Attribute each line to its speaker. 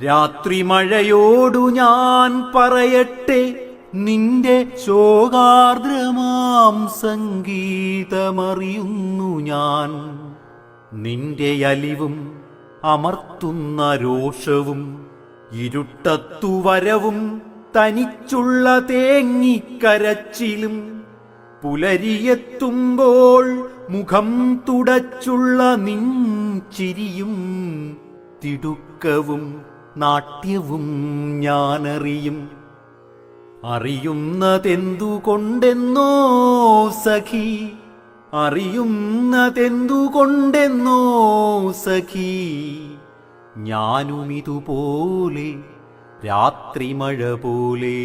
Speaker 1: രാത്രി മഴയോടു ഞാൻ പറയട്ടെ നിന്റെ ശോകാർദ്രമാം സംഗീതമറിയുന്നു ഞാൻ. നിന്റെ അലിവും അമർത്തുന്ന രോഷവും ഇരുട്ടത്തു വരവും തനിച്ചുള്ള തേങ്ങിക്കരച്ചിലും പുലരിയെത്തുമ്പോൾ മുഖം തുടച്ചുള്ള നിൻ ചിരിയും തിടുക്കവും നാട്യവും ഞാനറിയും. അറിയുന്നതെന്തുകൊണ്ടെന്നോ സഖി, അറിയുന്നതെന്തുകൊണ്ടെന്നോ സഖി, ഞാനുമിതുപോലെ രാത്രിമഴ പോലെ.